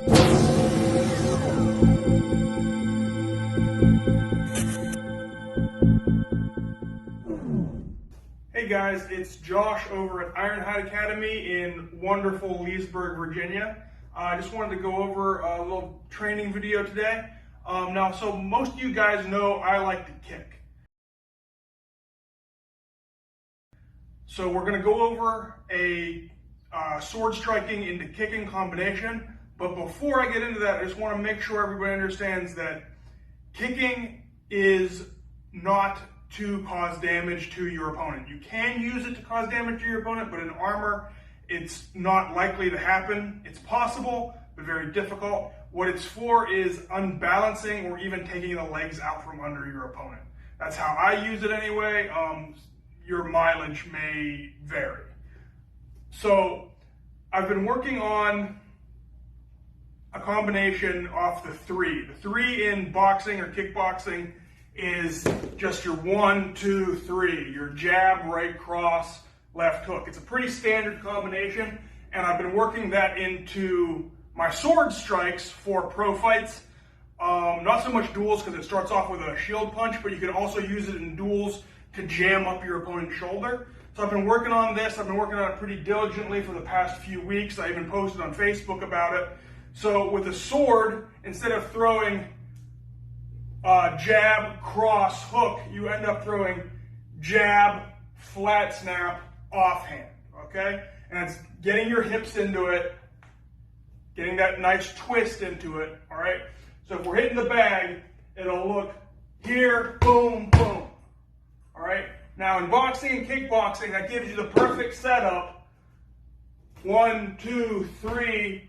Hey guys, it's Josh over at Ironhide Academy in wonderful Leesburg, Virginia. I just wanted to go over a little training video today. So most of you guys know I like to kick. So we're going to go over a sword striking into kicking combination. But before I get into that, I just want to make sure everybody understands that kicking is not to cause damage to your opponent. You can use it to cause damage to your opponent, but in armor, it's not likely to happen. It's possible, but very difficult. What it's for is unbalancing or even taking the legs out from under your opponent. That's how I use it anyway. Your mileage may vary. So I've been working on a combination off the three. The three in boxing or kickboxing is just your 1, 2, 3, your jab, right cross, left hook. It's a pretty standard combination, and I've been working that into my sword strikes for pro fights. Not so much duels because it starts off with a shield punch, but you can also use it in duels to jam up your opponent's shoulder. So I've been working on this. I've been working on it pretty diligently for the past few weeks. I even posted on Facebook about it. So with a sword, instead of throwing jab, cross, hook, you end up throwing jab, flat snap, offhand, okay? And it's getting your hips into it, getting that nice twist into it, all right? So if we're hitting the bag, it'll look here, boom, boom, all right? Now in boxing and kickboxing, that gives you the perfect setup. 1, 2, 3,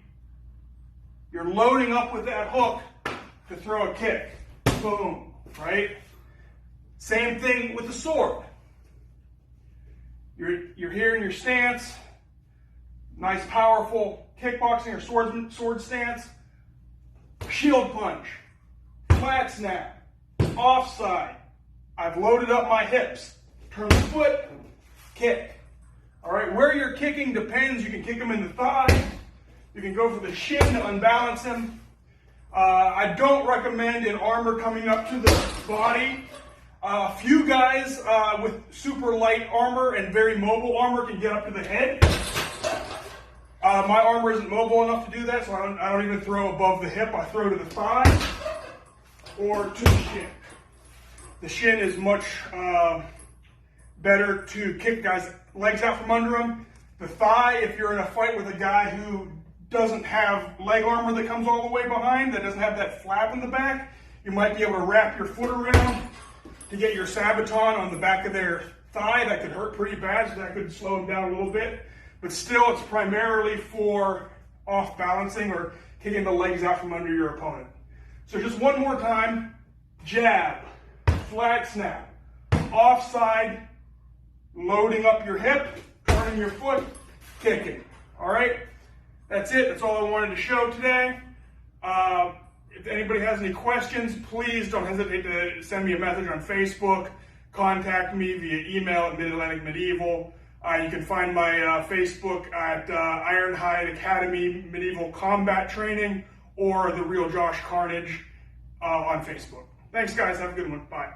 you're loading up with that hook to throw a kick. Boom, right? Same thing with the sword. You're here in your stance, nice powerful kickboxing or sword stance, shield punch, flat snap, offside. I've loaded up my hips, turn the foot, kick. All right, where you're kicking depends. You can kick him in the thigh. You can go for the shin to unbalance him. I don't recommend in armor coming up to the body. A few guys with super light armor and very mobile armor can get up to the head. My armor isn't mobile enough to do that, so I don't even throw above the hip. I throw to the thigh or to the shin. The shin is much better to kick guys' legs out from under them. The thigh, if you're in a fight with a guy who doesn't have leg armor that comes all the way behind, that doesn't have that flap in the back, you might be able to wrap your foot around to get your sabaton on the back of their thigh. That could hurt pretty bad, so that could slow them down a little bit. But still, it's primarily for off balancing or kicking the legs out from under your opponent. So just one more time: jab, flat snap, offside, loading up your hip, turning your foot, kicking. All right? That's it. That's all I wanted to show today. If anybody has any questions, please don't hesitate to send me a message on Facebook. Contact me via email at Mid-Atlantic Medieval. You can find my Facebook at Ironhide Academy Medieval Combat Training or The Real Josh Carnage on Facebook. Thanks, guys. Have a good one. Bye.